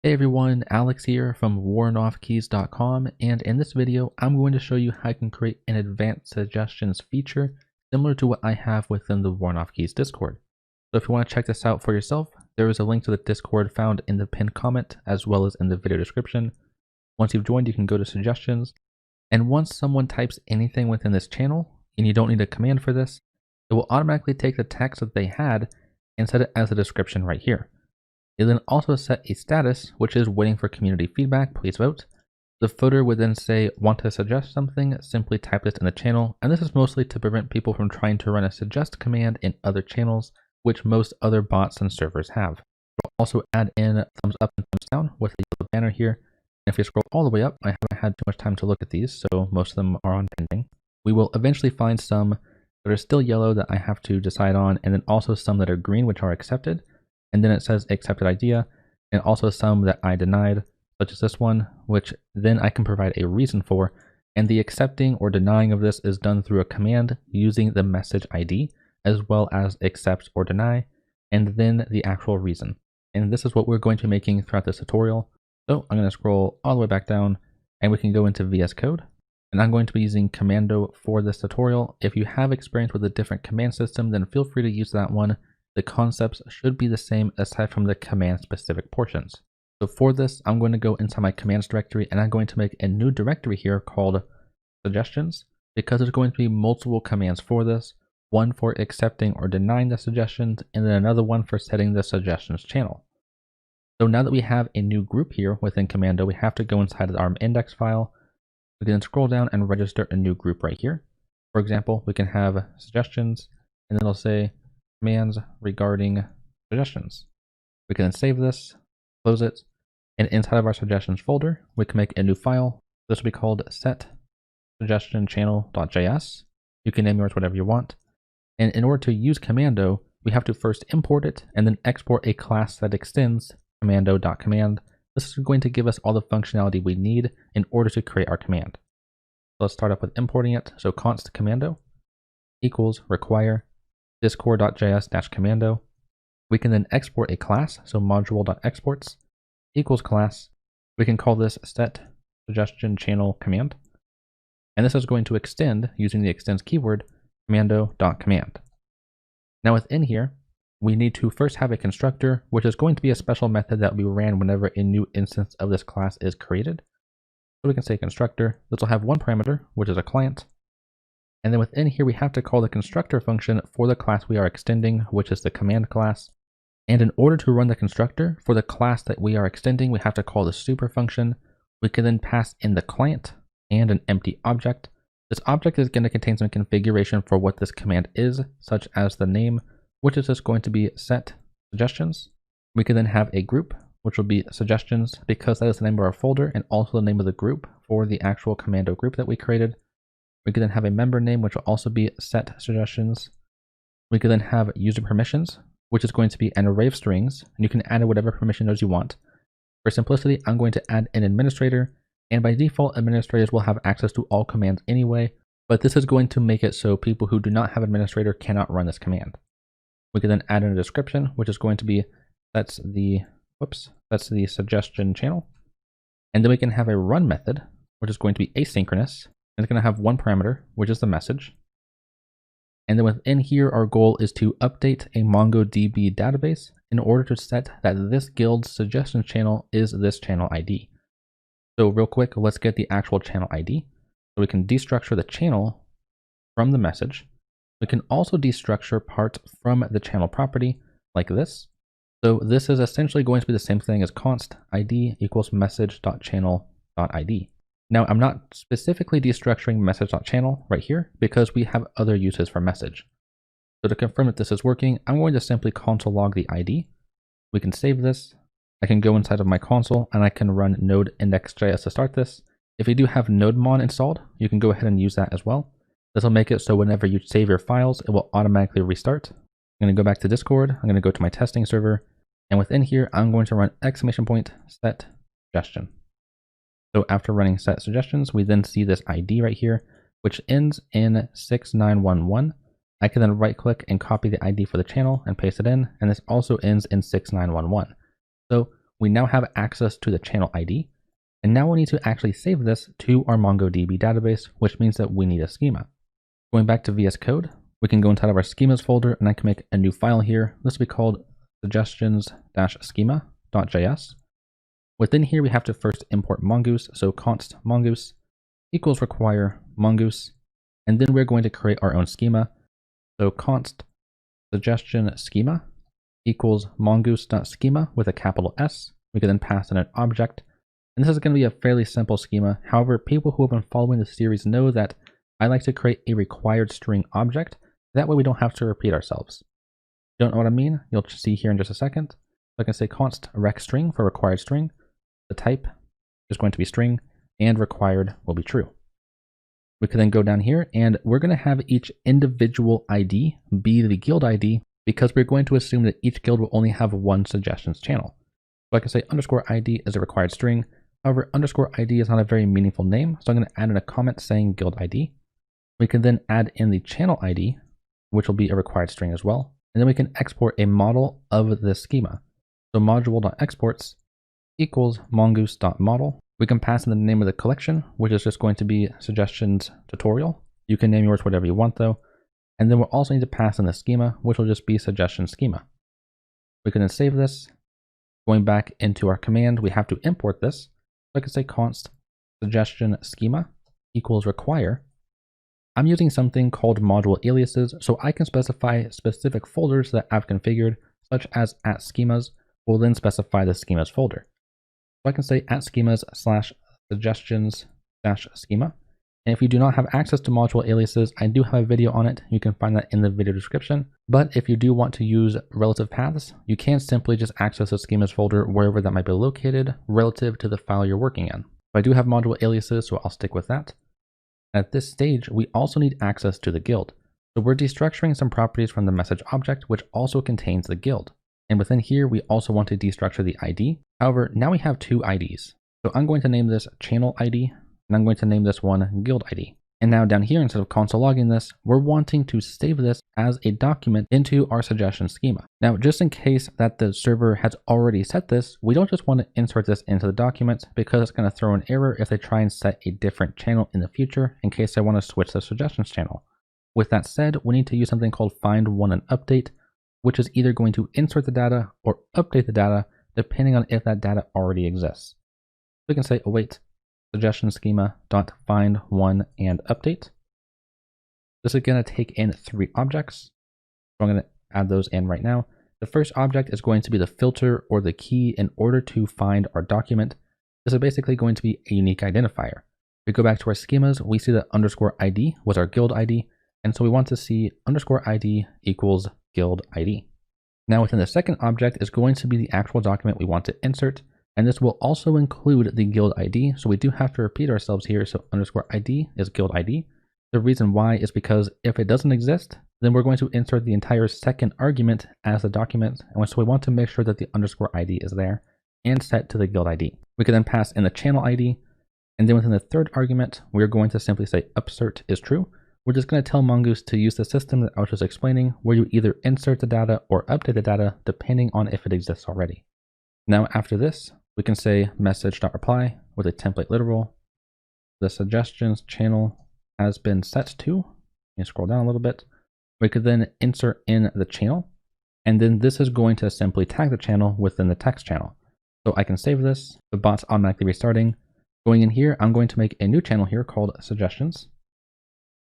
Hey everyone, Alex here from WarrenOffKeys.com, and in this video I'm going to show you how you can create an advanced suggestions feature similar to what I have within the Warren Off Keys Discord. So if you want to check this out for yourself, there is a link to the Discord found in the pinned comment as well as in the video description. Once you've joined, you can go to suggestions, and once someone types anything within this channel, and you don't need a command for this, it will automatically take the text that they had and set it as a description right here. You'll then also set a status, which is waiting for community feedback, please vote. The footer would then say, want to suggest something, simply type this in the channel, and this is mostly to prevent people from trying to run a suggest command in other channels, which most other bots and servers have. We'll also add in thumbs up and thumbs down with a yellow banner here. And if we scroll all the way up, I haven't had too much time to look at these, so most of them are on pending. We will eventually find some that are still yellow that I have to decide on, and then also some that are green, which are accepted. And then it says accepted idea, and also some that I denied, such as this one, which then I can provide a reason for. And the accepting or denying of this is done through a command using the message ID, as well as accept or deny, and then the actual reason. And this is what we're going to be making throughout this tutorial. So I'm going to scroll all the way back down, and we can go into VS Code. And I'm going to be using Commando for this tutorial. If you have experience with a different command system, then feel free to use that one. The concepts should be the same aside from the command specific portions. So for this, I'm going to go into my commands directory, and I'm going to make a new directory here called suggestions, because there's going to be multiple commands for this, one for accepting or denying the suggestions, and then another one for setting the suggestions channel. So now that we have a new group here within Commando, we have to go inside of our index file. We can then scroll down and register a new group right here. For example, we can have suggestions, and then it'll say commands regarding suggestions. We can then save this, close it, and inside of our suggestions folder, we can make a new file. This will be called set suggestion channel.js. You can name yours whatever you want. And in order to use Commando, we have to first import it and then export a class that extends commando.command. This is going to give us all the functionality we need in order to create our command. So let's start up with importing it. So const commando equals require discord.js-commando. We can then export a class, so module.exports equals class. We can call this set suggestion channel command. And this is going to extend, using the extends keyword, commando.command. Now within here, we need to first have a constructor, which is going to be a special method that we ran whenever a new instance of this class is created. So we can say constructor. This will have one parameter, which is a client. And then within here, we have to call the constructor function for the class we are extending, which is the command class. And in order to run the constructor for the class that we are extending, we have to call the super function. We can then pass in the client and an empty object. This object is going to contain some configuration for what this command is, such as the name, which is just going to be set suggestions. We can then have a group, which will be suggestions, because that is the name of our folder and also the name of the group for the actual Commando group that we created. We can then have a member name, which will also be set suggestions. We can then have user permissions, which is going to be an array of strings, and you can add whatever permission nodes you want. For simplicity, I'm going to add an administrator, and by default, administrators will have access to all commands anyway, but this is going to make it so people who do not have administrator cannot run this command. We can then add in a description, which is going to be that's the suggestion channel. And then we can have a run method, which is going to be asynchronous. And it's going to have one parameter, which is the message. And then within here, our goal is to update a MongoDB database in order to set that this guild's suggestion channel is this channel ID. So real quick, let's get the actual channel ID. So we can destructure the channel from the message. We can also destructure parts from the channel property like this. So this is essentially going to be the same thing as const id equals message.channel.id. Now I'm not specifically destructuring message.channel right here because we have other uses for message. So to confirm that this is working, I'm going to simply console log the ID. We can save this. I can go inside of my console and I can run node index.js to start this. If you do have nodemon installed, you can go ahead and use that as well. This will make it so whenever you save your files, it will automatically restart. I'm going to go back to Discord. I'm going to go to my testing server. And within here, I'm going to run !set suggestion. So after running set suggestions, we then see this ID right here, which ends in 6911. I can then right click and copy the ID for the channel and paste it in. And this also ends in 6911. So we now have access to the channel ID. And now we need to actually save this to our MongoDB database, which means that we need a schema. Going back to VS Code, we can go inside of our schemas folder and I can make a new file here. This will be called suggestions-schema.js. Within here, we have to first import mongoose. So const mongoose equals require mongoose. And then we're going to create our own schema. So const suggestion schema equals mongoose.schema with a capital S. We can then pass in an object. And this is going to be a fairly simple schema. However, people who have been following the series know that I like to create a required string object. That way we don't have to repeat ourselves. Don't know what I mean? You'll see here in just a second. So I can say const rec string for required string. The type is going to be string and required will be true. We can then go down here and we're going to have each individual ID be the guild ID because we're going to assume that each guild will only have one suggestions channel. So I can say underscore ID is a required string. However, underscore ID is not a very meaningful name. So I'm going to add in a comment saying guild ID. We can then add in the channel ID, which will be a required string as well. And then we can export a model of this schema. So module.exports equals mongoose.model. We can pass in the name of the collection, which is just going to be suggestions tutorial. You can name yours whatever you want though. And then we'll also need to pass in the schema, which will just be suggestion schema. We can then save this. Going back into our command, we have to import this. So I can say const suggestion schema equals require. I'm using something called module aliases, so I can specify specific folders that I've configured, such as at schemas will then specify the schemas folder. So I can say at schemas / suggestions - schema. And if you do not have access to module aliases, I do have a video on it. You can find that in the video description. But if you do want to use relative paths, you can simply just access the schemas folder wherever that might be located relative to the file you're working in. So I do have module aliases, so I'll stick with that. At this stage, we also need access to the guild. So we're destructuring some properties from the message object, which also contains the guild. And within here, we also want to destructure the ID. However, now we have two IDs. So I'm going to name this channel ID, and I'm going to name this one guild ID. And now down here, instead of console logging this, we're wanting to save this as a document into our suggestion schema. Now, just in case that the server has already set this, we don't just want to insert this into the document because it's going to throw an error if they try and set a different channel in the future in case I want to switch the suggestions channel. With that said, we need to use something called find one and update, which is either going to insert the data or update the data depending on if that data already exists. We can say await suggestion schema dot find one and update. This is going to take in 3 objects. So I'm going to add those in right now. The first object is going to be the filter or the key in order to find our document. This is basically going to be a unique identifier. If we go back to our schemas, we see that underscore ID was our guild ID. And so we want to see underscore ID equals guild ID. Now within the second object is going to be the actual document we want to insert. And this will also include the guild ID. So we do have to repeat ourselves here. So underscore ID is guild ID. The reason why is because if it doesn't exist, then we're going to insert the entire second argument as the document. And so we want to make sure that the underscore ID is there and set to the guild ID. We can then pass in the channel ID. And then within the third argument, we're going to simply say upsert is true. We're just going to tell Mongoose to use the system that I was just explaining, where you either insert the data or update the data depending on if it exists already. Now after this, we can say message.reply with a template literal. The suggestions channel has been set to. Let me scroll down a little bit. We could then insert in the channel, and then this is going to simply tag the channel within the text channel. So I can save this. The bot's automatically restarting. Going in here, I'm going to make a new channel here called suggestions.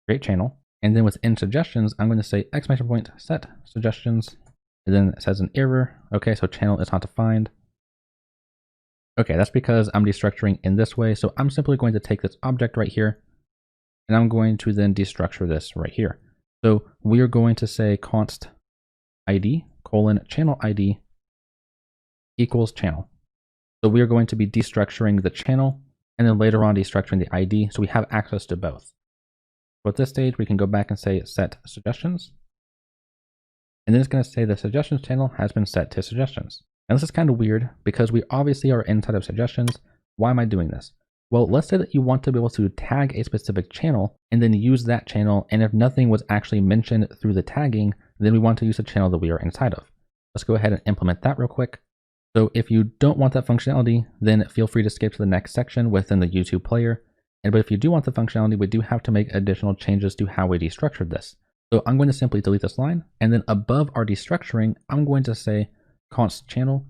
Create channel. And then within suggestions, I'm going to say exclamation point set suggestions. And then it says an error. Okay, so channel is not defined. Okay, that's because I'm destructuring in this way. So I'm simply going to take this object right here, and I'm going to then destructure this right here. So we are going to say const ID colon channel ID equals channel. So we are going to be destructuring the channel and then later on destructuring the ID. So we have access to both. So at this stage, we can go back and say set suggestions. And then it's going to say the suggestions channel has been set to suggestions. And this is kind of weird because we obviously are inside of suggestions. Why am I doing this? Well, let's say that you want to be able to tag a specific channel and then use that channel. And if nothing was actually mentioned through the tagging, then we want to use the channel that we are inside of. Let's go ahead and implement that real quick. So if you don't want that functionality, then feel free to skip to the next section within the YouTube player. But if you do want the functionality, we do have to make additional changes to how we destructured this. So I'm going to simply delete this line, and then above our destructuring, I'm going to say const channel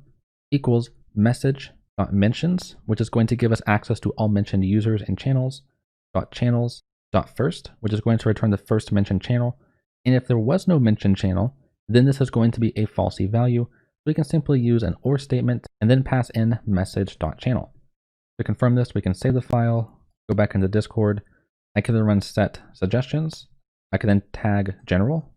equals message.mentions, which is going to give us access to all mentioned users and channels.channels.first, which is going to return the first mentioned channel. And if there was no mentioned channel, then this is going to be a falsy value. So we can simply use an OR statement and then pass in message.channel. To confirm this, we can save the file, go back into Discord. I can then run set suggestions. I can then tag general.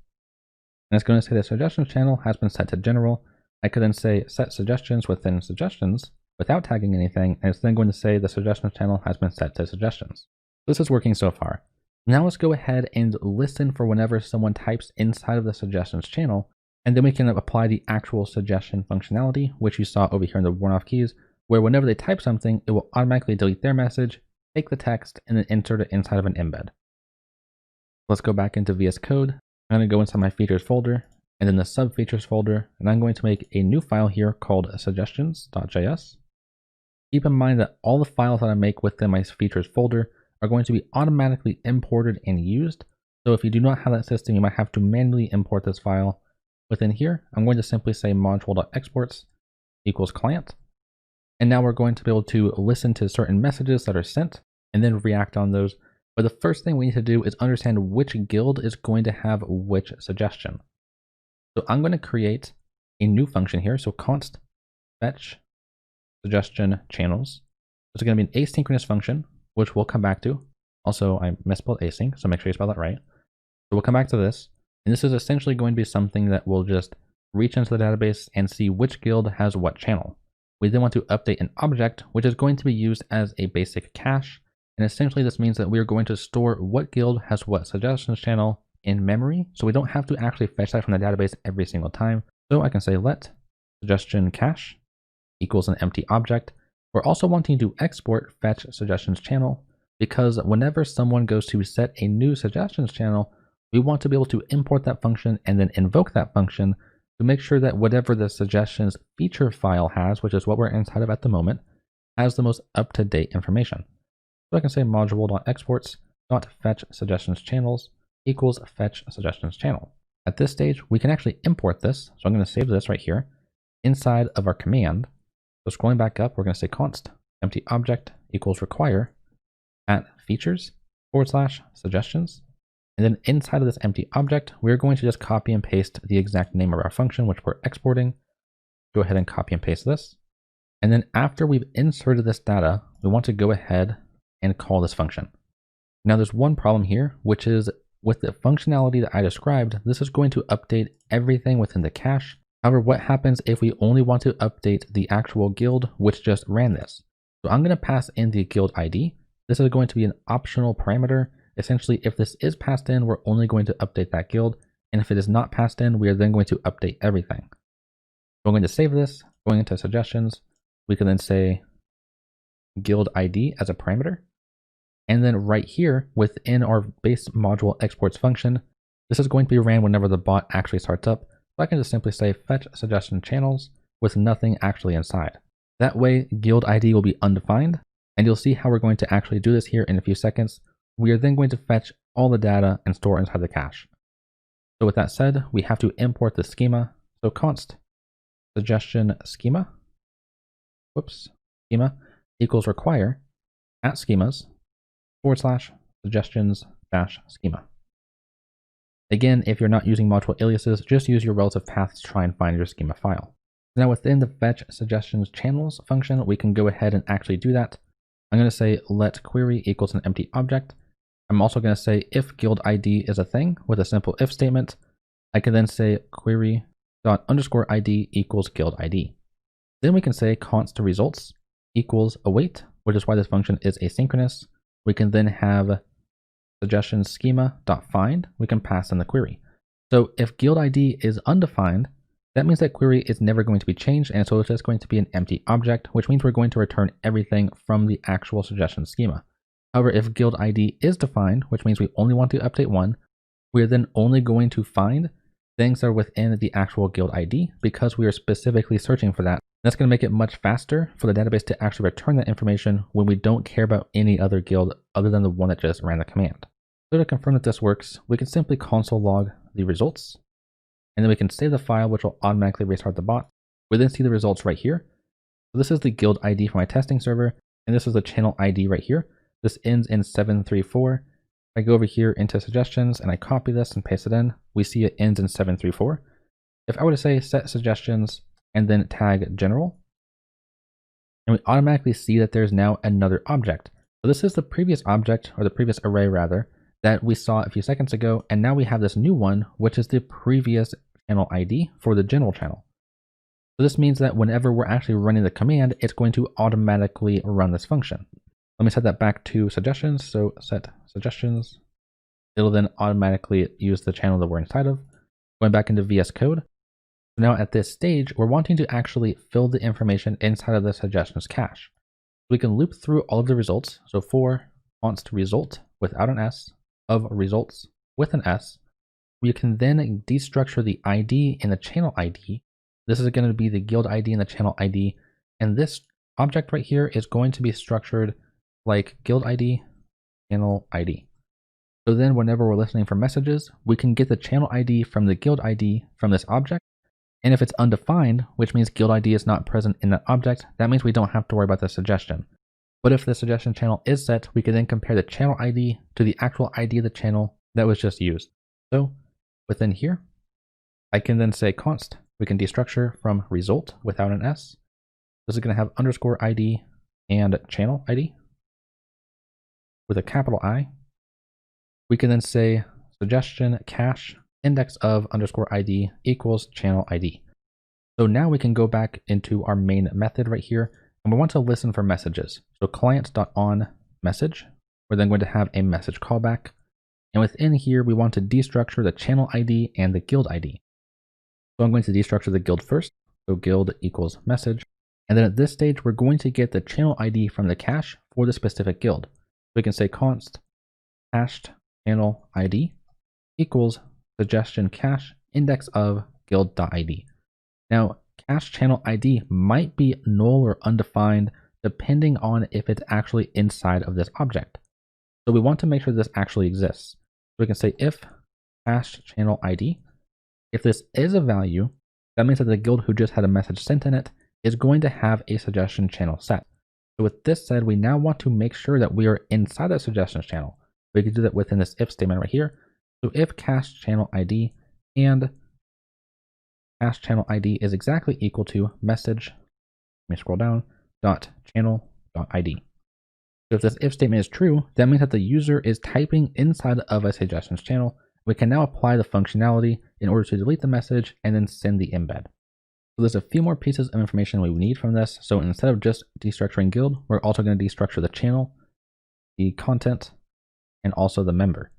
And it's going to say the suggestions channel has been set to general. I could then say set suggestions within suggestions without tagging anything. And it's then going to say the suggestions channel has been set to suggestions. This is working so far. Now let's go ahead and listen for whenever someone types inside of the suggestions channel. And then we can apply the actual suggestion functionality, which you saw over here in the warn-off keys, where whenever they type something, it will automatically delete their message, take the text, and then insert it inside of an embed. Let's go back into VS Code. I'm going to go inside my features folder, and then the sub features folder, and I'm going to make a new file here called suggestions.js. Keep in mind that all the files that I make within my features folder are going to be automatically imported and used. So if you do not have that system, you might have to manually import this file. Within here, I'm going to simply say module.exports equals client. And now we're going to be able to listen to certain messages that are sent and then react on those. But the first thing we need to do is understand which guild is going to have which suggestion. So I'm going to create a new function here. So const fetch suggestion channels. It's going to be an asynchronous function, which we'll come back to. Also, I misspelled async, so make sure you spell that right. So we'll come back to this. And this is essentially going to be something that will just reach into the database and see which guild has what channel. We then want to update an object, which is going to be used as a basic cache. And essentially this means that we are going to store what guild has what suggestions channel in memory. So we don't have to actually fetch that from the database every single time. So I can say let suggestion cache equals an empty object. We're also wanting to export fetch suggestions channel because whenever someone goes to set a new suggestions channel, we want to be able to import that function and then invoke that function to make sure that whatever the suggestions feature file has, which is what we're inside of at the moment, has the most up-to-date information. So I can say module.exports.fetch suggestions channels equals fetch suggestions channel. At this stage, we can actually import this. So I'm going to save this right here inside of our command. So scrolling back up, we're going to say const empty object equals require at features / suggestions. And then inside of this empty object, we're going to just copy and paste the exact name of our function, which we're exporting. Go ahead and copy and paste this. And then after we've inserted this data, we want to go ahead and call this function. Now there's one problem here, which is with the functionality that I described, this is going to update everything within the cache. However, what happens if we only want to update the actual guild which just ran this? So I'm going to pass in the guild ID. This is going to be an optional parameter. Essentially, if this is passed in, we're only going to update that guild. And if it is not passed in, we are then going to update everything. So I'm going to save this, going into suggestions. We can then say guild ID as a parameter. And then right here within our base module exports function, this is going to be ran whenever the bot actually starts up. So I can just simply say fetch suggestion channels with nothing actually inside. That way, guild ID will be undefined. And you'll see how we're going to actually do this here in a few seconds. We are then going to fetch all the data and store inside the cache. So with that said, we have to import the schema. So const suggestion schema, schema equals require at schemas / suggestions - schema. Again, if you're not using multiple aliases, just use your relative paths to try and find your schema file. Now within the fetch suggestions channels function, we can go ahead and actually do that. I'm going to say let query equals an empty object. I'm also going to say if guild ID is a thing with a simple if statement. I can then say query._id equals guild ID. Then we can say const results equals await, which is why this function is asynchronous. We can then have suggestions schema.find. We can pass in the query. So if guild ID is undefined, that means that query is never going to be changed, and so it's just going to be an empty object, which means we're going to return everything from the actual suggestion schema. However, if guild ID is defined, which means we only want to update one, we're then only going to find things that are within the actual guild ID because we are specifically searching for that. That's going to make it much faster for the database to actually return that information when we don't care about any other guild other than the one that just ran the command. So to confirm that this works, we can simply console log the results, and then we can save the file, which will automatically restart the bot. We then see the results right here. So this is the guild ID for my testing server, and this is the channel ID right here. This ends in 734. I go over here into suggestions and I copy this and paste it in. We see it ends in 734. If I were to say set suggestions and then tag general, and we automatically see that there's now another object. So this is the previous object, or the previous array rather, that we saw a few seconds ago, and now we have this new one, which is the previous channel ID for the general channel. So this means that whenever we're actually running the command, it's going to automatically run this function. Let me set that back to suggestions. So set suggestions. It'll then automatically use the channel that we're inside of. Going back into VS Code. So now at this stage, we're wanting to actually fill the information inside of the suggestions cache. We can loop through all of the results. So for const result without an S of results with an S, we can then destructure the ID and the channel ID. This is going to be the guild ID and the channel ID. And this object right here is going to be structured like guild ID, channel ID. So then whenever we're listening for messages, we can get the channel ID from the guild ID from this object. And if it's undefined, which means guild ID is not present in that object, that means we don't have to worry about the suggestion. But if the suggestion channel is set, we can then compare the channel ID to the actual ID of the channel that was just used. So within here, I can then say const. We can destructure from result without an S. This is going to have underscore ID and channel ID with a capital I. We can then say suggestion cache index of underscore ID equals channel ID. So now we can go back into our main method right here, and we want to listen for messages. So client.on message, we're then going to have a message callback. And within here, we want to destructure the channel ID and the guild ID. So I'm going to destructure the guild first. So guild equals message. And then at this stage, we're going to get the channel ID from the cache for the specific guild. We can say const cached channel ID equals suggestion cache index of guild.id. Now, cache channel ID might be null or undefined depending on if it's actually inside of this object. So we want to make sure this actually exists. So we can say if cache channel ID. If this is a value, that means that the guild who just had a message sent in it is going to have a suggestion channel set. So with this said, we now want to make sure that we are inside that suggestions channel. We can do that within this if statement right here. So if cache channel ID and cache channel ID is exactly equal to message, let me scroll down, dot channel dot ID. So if this if statement is true, that means that the user is typing inside of a suggestions channel. We can now apply the functionality in order to delete the message and then send the embed. So there's a few more pieces of information we need from this. So instead of just destructuring guild, we're also going to destructure the channel, the content, and also the member.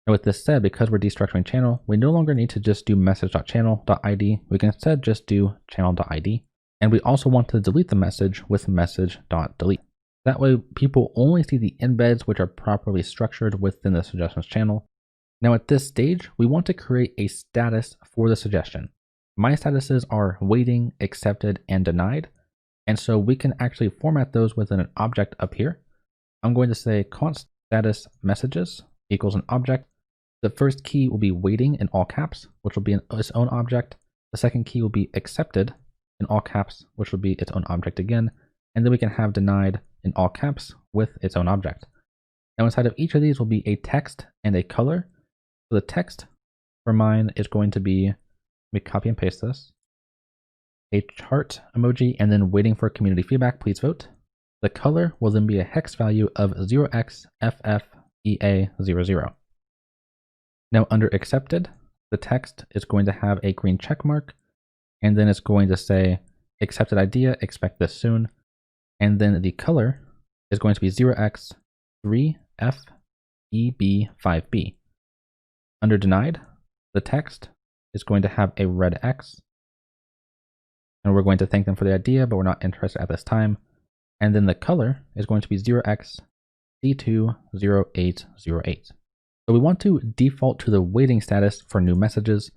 And with this said, because we're destructuring channel, we no longer need to just do message.channel.id. We can instead just do channel.id. And we also want to delete the message with message.delete. That way people only see the embeds which are properly structured within the suggestions channel. Now at this stage, we want to create a status for the suggestion. My statuses are waiting, accepted, and denied. And so we can actually format those within an object up here. I'm going to say const status messages equals an object. The first key will be waiting in all caps, which will be its own object. The second key will be accepted in all caps, which will be its own object again. And then we can have denied in all caps with its own object. Now inside of each of these will be a text and a color. So the text for mine is going to be, let me copy and paste this, a chart emoji and then waiting for community feedback, please vote. The color will then be a hex value of 0xFFEA00. Now under accepted, the text is going to have a green check mark, and then it's going to say accepted idea, expect this soon. And then the color is going to be 0x3FEB5B. Under denied, the text is going to have a red X. And we're going to thank them for the idea, but we're not interested at this time. And then the color is going to be 0xC20808. So we want to default to the waiting status for new messages.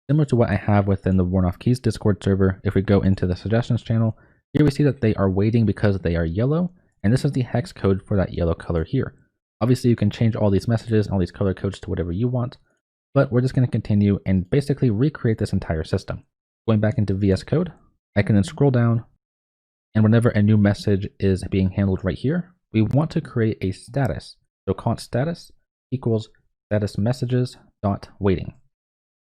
Similar to what I have within the Worn Off Keys Discord server, if we go into the suggestions channel, here we see that they are waiting because they are yellow, and this is the hex code for that yellow color here. Obviously, you can change all these messages and all these color codes to whatever you want, but we're just going to continue and basically recreate this entire system. Going back into VS Code, I can then scroll down, and whenever a new message is being handled right here, we want to create a status. So const status equals status messages dot waiting.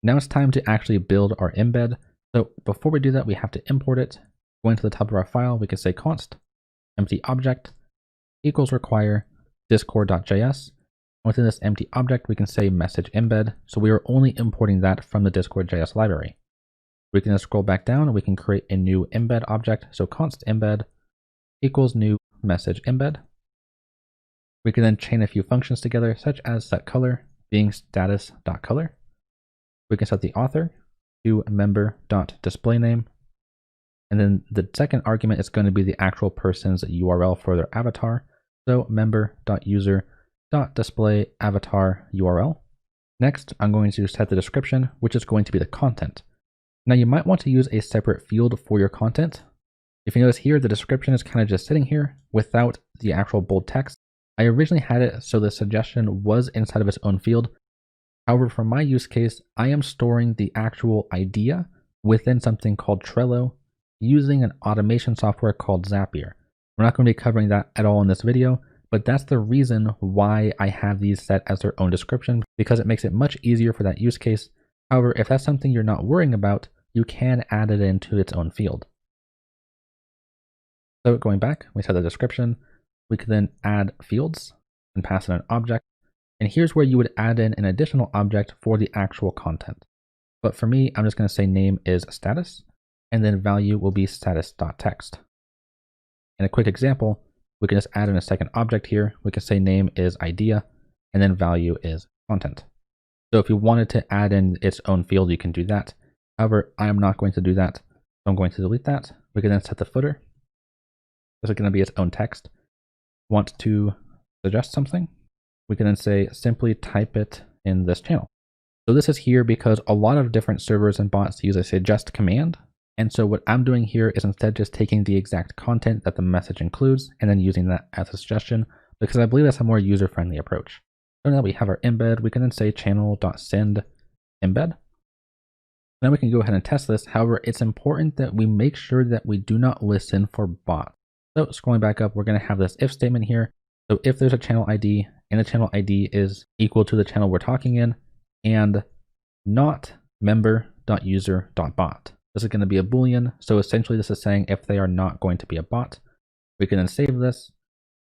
Now it's time to actually build our embed. So before we do that, we have to import it. Going to the top of our file, we can say const empty object equals require discord.js. Within this empty object, we can say message embed. So we are only importing that from the discord.js library. We can then scroll back down and we can create a new embed object. So const embed equals new message embed. We can then chain a few functions together, such as set color being status.color. We can set the author to member.displayname. And then the second argument is going to be the actual person's URL for their avatar. So member.user.display avatar URL. Next, I'm going to set the description, which is going to be the content. Now you might want to use a separate field for your content. If you notice here, the description is kind of just sitting here without the actual bold text. I originally had it so the suggestion was inside of its own field. However, for my use case, I am storing the actual idea within something called Trello using an automation software called Zapier. We're not going to be covering that at all in this video, but that's the reason why I have these set as their own description, because it makes it much easier for that use case. However, if that's something you're not worrying about, you can add it into its own field. So going back, we set the description. We could then add fields and pass in an object. And here's where you would add in an additional object for the actual content. But for me, I'm just going to say name is status, and then value will be status.text. In a quick example, we can just add in a second object here. We can say name is idea, and then value is content. So if you wanted to add in its own field, you can do that. However, I am not going to do that. So I'm going to delete that. We can then set the footer. This is going to be its own text. Want to suggest something? We can then say simply type it in this channel. So this is here because a lot of different servers and bots use a suggest command. And so what I'm doing here is instead just taking the exact content that the message includes and then using that as a suggestion, because I believe that's a more user-friendly approach. So now we have our embed, we can then say channel.send embed. Now we can go ahead and test this. However, it's important that we make sure that we do not listen for bots. So scrolling back up, we're going to have this if statement here. So if there's a channel ID and the channel ID is equal to the channel we're talking in and not member.user.bot. This is going to be a Boolean. So essentially this is saying if they are not going to be a bot. We can then save this.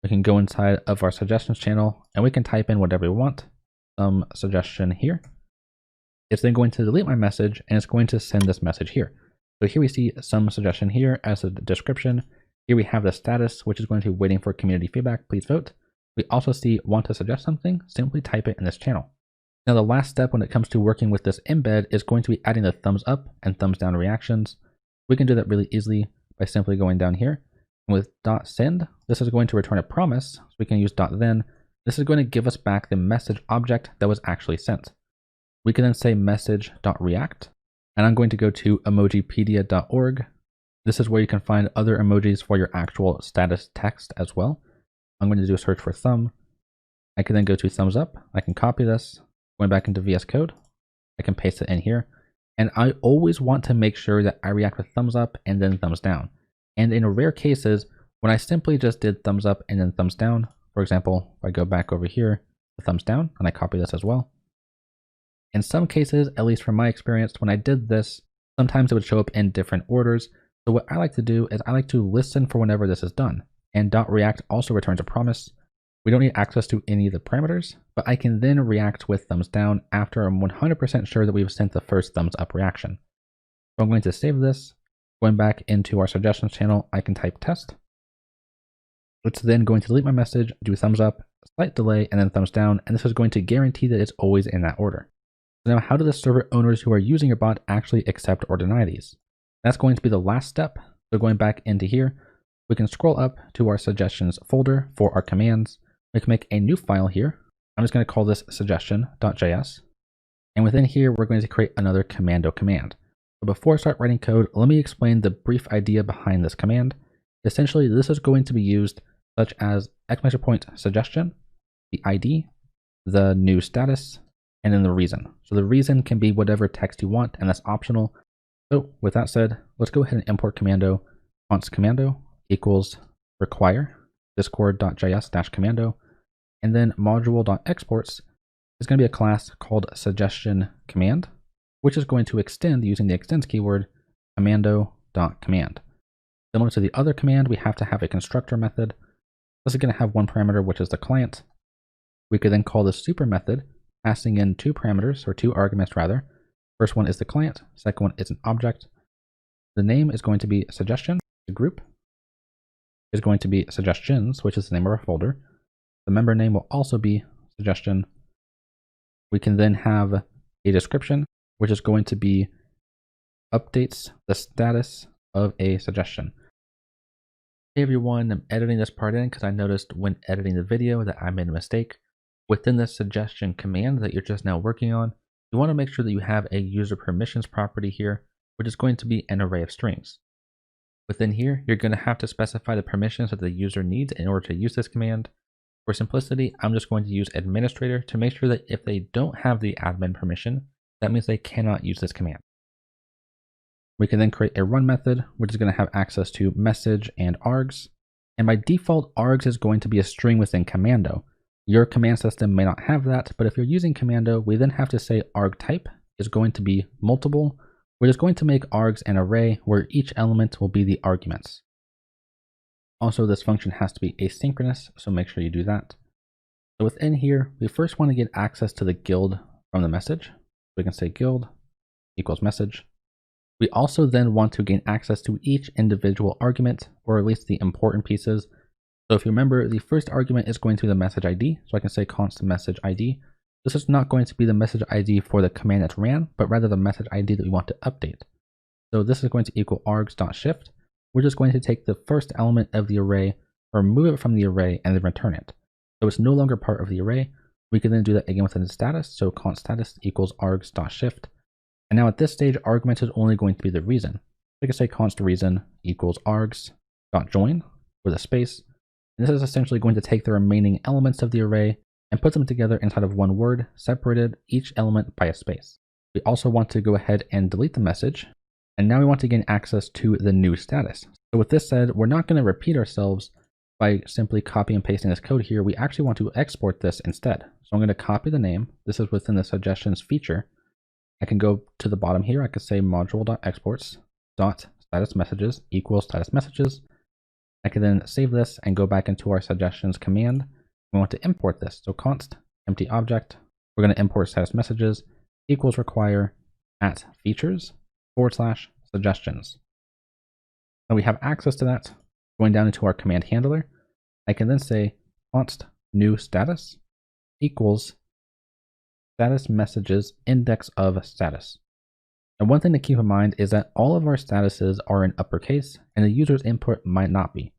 We can go inside of our suggestions channel and we can type in whatever we want. Some suggestion here. It's then going to delete my message and it's going to send this message here. So here we see some suggestion here as a description. Here we have the status, which is going to be waiting for community feedback. Please vote. We also see want to suggest something. Simply type it in this channel. Now the last step when it comes to working with this embed is going to be adding the thumbs up and thumbs down reactions. We can do that really easily by simply going down here. And with .send, this is going to return a promise. So we can use .then. This is going to give us back the message object that was actually sent. We can then say message.react. And I'm going to go to emojipedia.org. This is where you can find other emojis for your actual status text as well. I'm going to do a search for thumb. I can then go to thumbs up. I can copy this. Going back into VS Code, I can paste it in here. And I always want to make sure that I react with thumbs up and then thumbs down. And in rare cases, when I simply just did thumbs up and then thumbs down, for example, if I go back over here, the thumbs down, and I copy this as well. In some cases, at least from my experience, when I did this, sometimes it would show up in different orders. So what I like to do is I like to listen for whenever this is done. And .react also returns a promise. We don't need access to any of the parameters, but I can then react with thumbs down after I'm 100% sure that we've sent the first thumbs up reaction. So I'm going to save this. Going back into our suggestions channel, I can type test. It's then going to delete my message, do thumbs up, slight delay, and then thumbs down. And this is going to guarantee that it's always in that order. So now how do the server owners who are using your bot actually accept or deny these? That's going to be the last step. So going back into here, we can scroll up to our suggestions folder for our commands. We can make a new file here. I'm just going to call this suggestion.js. And within here, we're going to create another Commando command. But before I start writing code, let me explain the brief idea behind this command. Essentially, this is going to be used such as exclamation point suggestion, the ID, the new status, and then the reason. So the reason can be whatever text you want, and that's optional. So with that said, let's go ahead and import Commando. Const Commando equals require discord.js-commando, and then module.exports is going to be a class called suggestion command, which is going to extend using the extends keyword commando.command. Similar to the other command, we have to have a constructor method. This is going to have one parameter, which is the client. We could then call the super method, passing in two parameters, or two arguments rather. First one is the client, second one is an object. The name is going to be suggestion. The group is going to be suggestions, which is the name of our folder. The member name will also be suggestion. We can then have a description, which is going to be updates the status of a suggestion. Hey everyone, I'm editing this part in because I noticed when editing the video that I made a mistake. Within the suggestion command that you're just now working on, you want to make sure that you have a user permissions property here, which is going to be an array of strings. Within here, you're going to have to specify the permissions that the user needs in order to use this command. For simplicity, I'm just going to use administrator to make sure that if they don't have the admin permission, that means they cannot use this command. We can then create a run method, which is going to have access to message and args. And by default, args is going to be a string within Commando. Your command system may not have that, but if you're using Commando, we then have to say arg type is going to be multiple, which is going to make args an array where each element will be the arguments. Also, this function has to be asynchronous, so make sure you do that. So within here, we first want to get access to the guild from the message. We can say guild equals message. We also then want to gain access to each individual argument, or at least the important pieces. So if you remember, the first argument is going to be the message ID. So I can say const message ID. This is not going to be the message ID for the command that's ran, but rather the message ID that we want to update. So this is going to equal args.shift. We're just going to take the first element of the array, remove it from the array, and then return it. So it's no longer part of the array. We can then do that again within the status. So const status equals args.shift. And now at this stage, argument is only going to be the reason. We can say const reason equals args.join with a space. And this is essentially going to take the remaining elements of the array and put them together inside of one word, separated each element by a space. We also want to go ahead and delete the message. And now we want to gain access to the new status. So with this said, we're not going to repeat ourselves by simply copy and pasting this code here. We actually want to export this instead. So I'm going to copy the name. This is within the suggestions feature. I can go to the bottom here. I could say module.exports.status messages equals status messages. I can then save this and go back into our suggestions command. We want to import this. So const empty object. We're going to import status messages equals require at features / suggestions. Now we have access to that. Going down into our command handler, I can then say const new status equals status messages index of status. And one thing to keep in mind is that all of our statuses are in uppercase and the user's input might not be.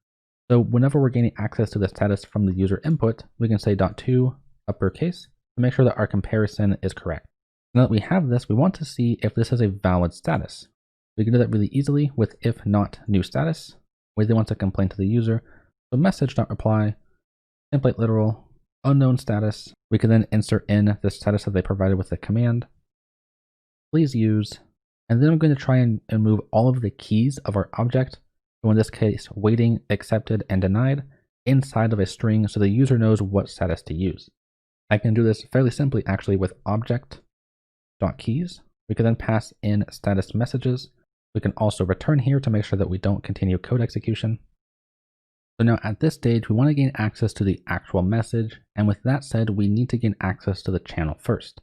So whenever we're gaining access to the status from the user input, we can say .to uppercase to make sure that our comparison is correct. Now that we have this, we want to see if this is a valid status. We can do that really easily with if not new status. We then want to complain to the user. So message.reply, template literal, unknown status. We can then insert in the status that they provided with the command. Please use, and then I'm going to try and remove all of the keys of our object. So in this case, waiting, accepted, and denied inside of a string so the user knows what status to use. I can do this fairly simply actually with object.keys. We can then pass in status messages. We can also return here to make sure that we don't continue code execution. So now at this stage, we want to gain access to the actual message. And with that said, we need to gain access to the channel first.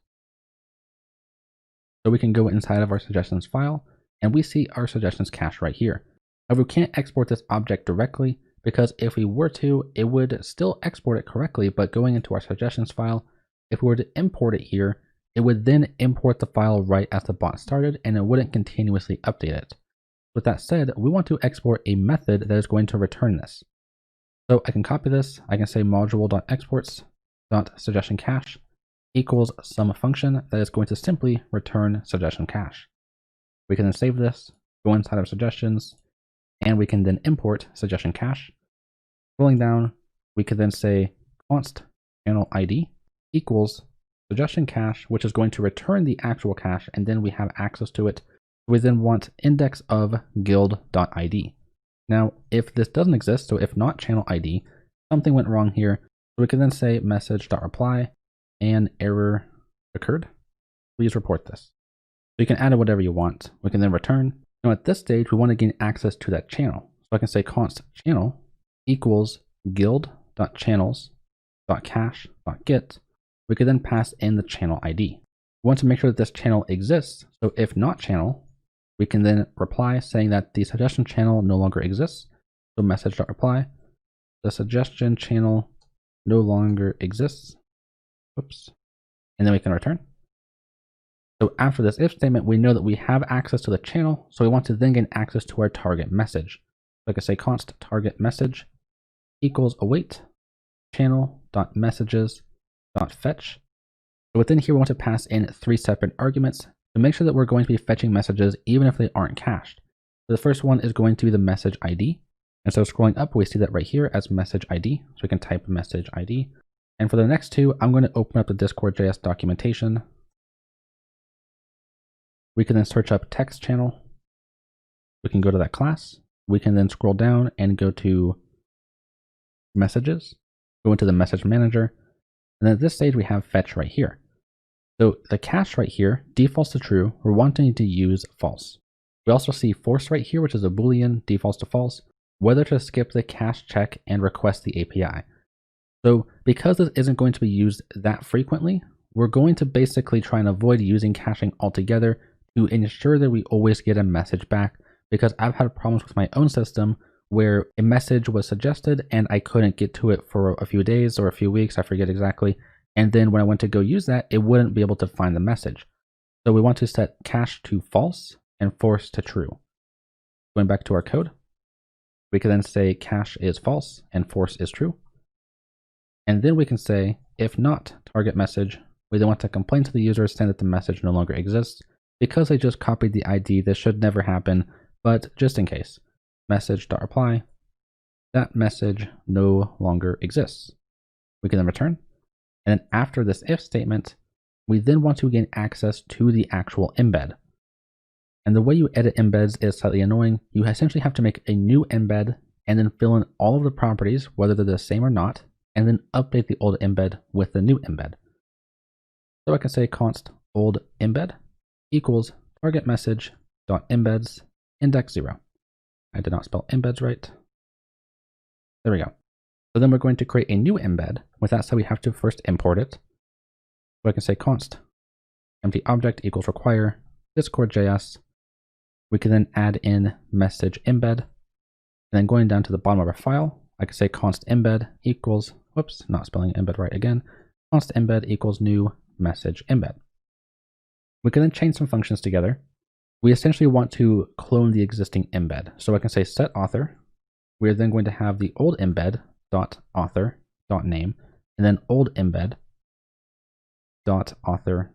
So we can go inside of our suggestions file and we see our suggestions cache right here. However, we can't export this object directly because if we were to, it would still export it correctly, but going into our suggestions file, if we were to import it here, it would then import the file right as the bot started and it wouldn't continuously update it. With that said, we want to export a method that is going to return this. So I can copy this. I can say module.exports.suggestion cache. equals some function that is going to simply return suggestion cache. We can then save this, go inside of suggestions, and we can then import suggestion cache. Scrolling down, we could then say const channel ID equals suggestion cache, which is going to return the actual cache, and then we have access to it. We then want index of guild.id. Now, if this doesn't exist, so if not channel ID, something went wrong here. So we can then say message.reply, an error occurred. Please report this. So you can add whatever you want. We can then return. Now at this stage, we want to gain access to that channel. So I can say const channel equals guild.channels.cache.get. We could then pass in the channel ID. We want to make sure that this channel exists. So if not channel, we can then reply saying that the suggestion channel no longer exists. So message.reply, the suggestion channel no longer exists. Whoops. And then we can return. So after this if statement, we know that we have access to the channel. So we want to then gain access to our target message. So I can say const target message equals await channel.messages.fetch. So within here, we want to pass in 3 separate arguments to make sure that we're going to be fetching messages even if they aren't cached. So the first one is going to be the message ID. And so scrolling up, we see that right here as message ID. So we can type message ID. And for the next 2, I'm going to open up the Discord.js documentation. We can then search up text channel. We can go to that class. We can then scroll down and go to messages, go into the message manager. And then at this stage, we have fetch right here. So the cache right here defaults to true. We're wanting to use false. We also see force right here, which is a Boolean, defaults to false, whether to skip the cache check and request the API. So because this isn't going to be used that frequently, we're going to basically try and avoid using caching altogether to ensure that we always get a message back, because I've had problems with my own system where a message was suggested and I couldn't get to it for a few days or a few weeks, I forget exactly. And then when I went to go use that, it wouldn't be able to find the message. So we want to set cache to false and force to true. Going back to our code, we can then say cache is false and force is true. And then we can say, if not target message, we then want to complain to the user saying that the message no longer exists. Because I just copied the ID, this should never happen, but just in case, message.reply, that message no longer exists. We can then return. And then after this if statement, we then want to gain access to the actual embed. And the way you edit embeds is slightly annoying. You essentially have to make a new embed and then fill in all of the properties, whether they're the same or not, and then update the old embed with the new embed. So I can say const old embed equals target message dot embeds index 0. I did not spell embeds right. There we go. So then we're going to create a new embed. With that said, we have to first import it. So I can say const empty object equals require Discord.js. We can then add in message embed. And then going down to the bottom of our file, I can say const embed equals, whoops, not spelling embed right again. Const embed equals new message embed. We can then chain some functions together. We essentially want to clone the existing embed. So I can say set author. We're then going to have the old embed dot author dot name, and then old embed dot author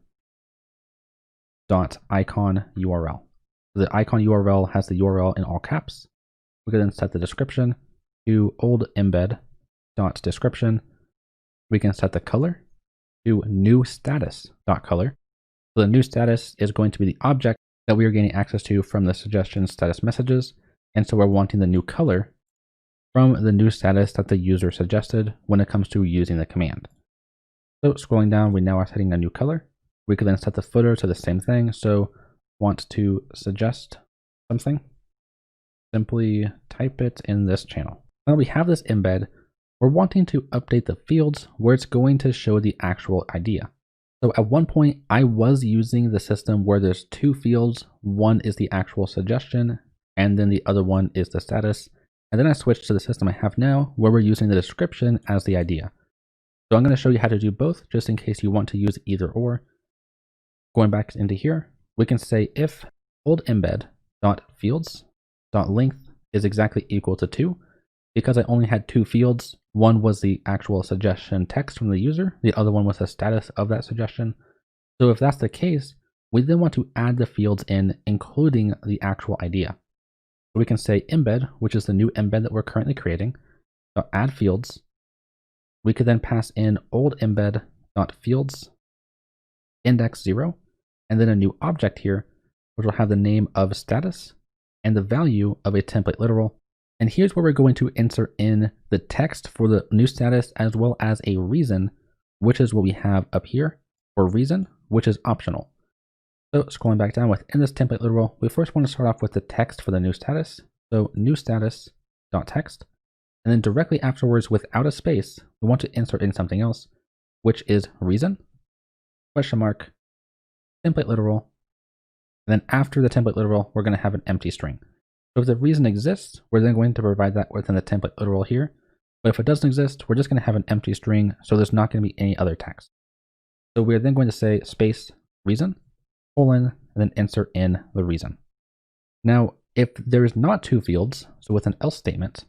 dot icon URL. So the icon URL has the URL in all caps. We can then set the description to old embed dot description. We can set the color to new status dot color. So the new status is going to be the object that we are gaining access to from the suggestion status messages. And so we're wanting the new color from the new status that the user suggested when it comes to using the command. So scrolling down, we now are setting a new color. We can then set the footer to the same thing. So want to suggest something, simply type it in this channel. Now we have this embed, we're wanting to update the fields where it's going to show the actual idea. So at one point I was using the system where there's 2 fields. One is the actual suggestion, and then the other one is the status. And then I switched to the system I have now where we're using the description as the idea. So I'm going to show you how to do both just in case you want to use either or. Going back into here, we can say if old embed dot fields dot length is exactly equal to 2. Because I only had 2 fields, One was the actual suggestion text from the user, the other one was the status of that suggestion. So if that's the case, we then want to add the fields in, including the actual idea. So we can say embed, which is the new embed that we're currently creating. So add fields. We could then pass in old embed.fields index 0, and then a new object here, which will have the name of status and the value of a template literal. And here's where we're going to insert in the text for the new status as well as a reason, which is what we have up here for reason, which is optional. So scrolling back down within this template literal, we first want to start off with the text for the new status. So new status.text. And then directly afterwards, without a space, we want to insert in something else, which is reason, question mark, template literal. And then after the template literal, we're going to have an empty string. So if the reason exists, we're then going to provide that within the template literal here. But if it doesn't exist, we're just going to have an empty string. So there's not going to be any other text. So we're then going to say space reason, colon, and then insert in the reason. Now, if there is not two fields, so with an else statement,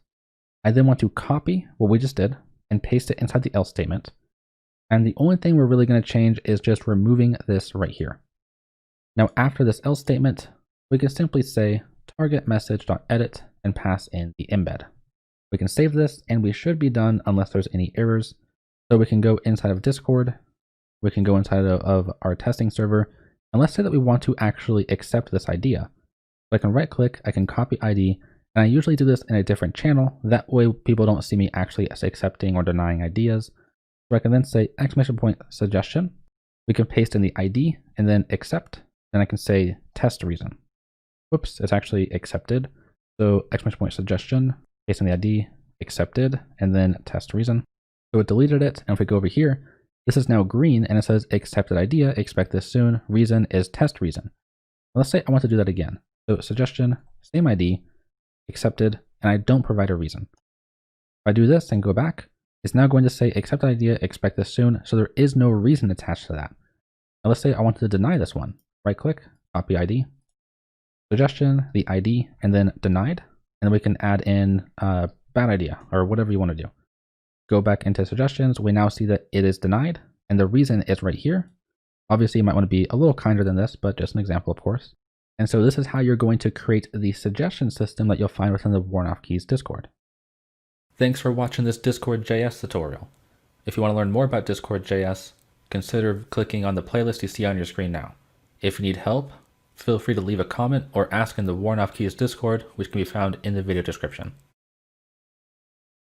I then want to copy what we just did and paste it inside the else statement. And the only thing we're really going to change is just removing this right here. Now, after this else statement, we can simply say target message.edit and pass in the embed. We can save this and we should be done unless there's any errors. So we can go inside of Discord. We can go inside of our testing server. And let's say that we want to actually accept this idea. So I can right click, I can copy ID, and I usually do this in a different channel. That way people don't see me actually accepting or denying ideas. So I can then say exclamation point suggestion. We can paste in the ID and then accept. Then I can say test reason. Whoops, it's actually accepted. So exclamation point suggestion, paste in the ID, accepted, and then test reason. So it deleted it. And if we go over here, this is now green and it says accepted idea, expect this soon. Reason is test reason. Let's say I want to do that again. So suggestion, same ID, accepted, and I don't provide a reason. If I do this and go back, it's now going to say accepted idea, expect this soon. So there is no reason attached to that. Now let's say I want to deny this one. Right click, copy ID, suggestion, the ID, and then denied. And then we can add in bad idea or whatever you want to do. Go back into suggestions. We now see that it is denied and the reason is right here. Obviously you might want to be a little kinder than this, but just an example, of course. And so this is how you're going to create the suggestion system that you'll find within the Warnoff Keys Discord. Thanks for watching this Discord.js tutorial. If you want to learn more about Discord.js, consider clicking on the playlist you see on your screen now. If you need help, feel free to leave a comment or ask in the Warnoff Keys Discord, which can be found in the video description.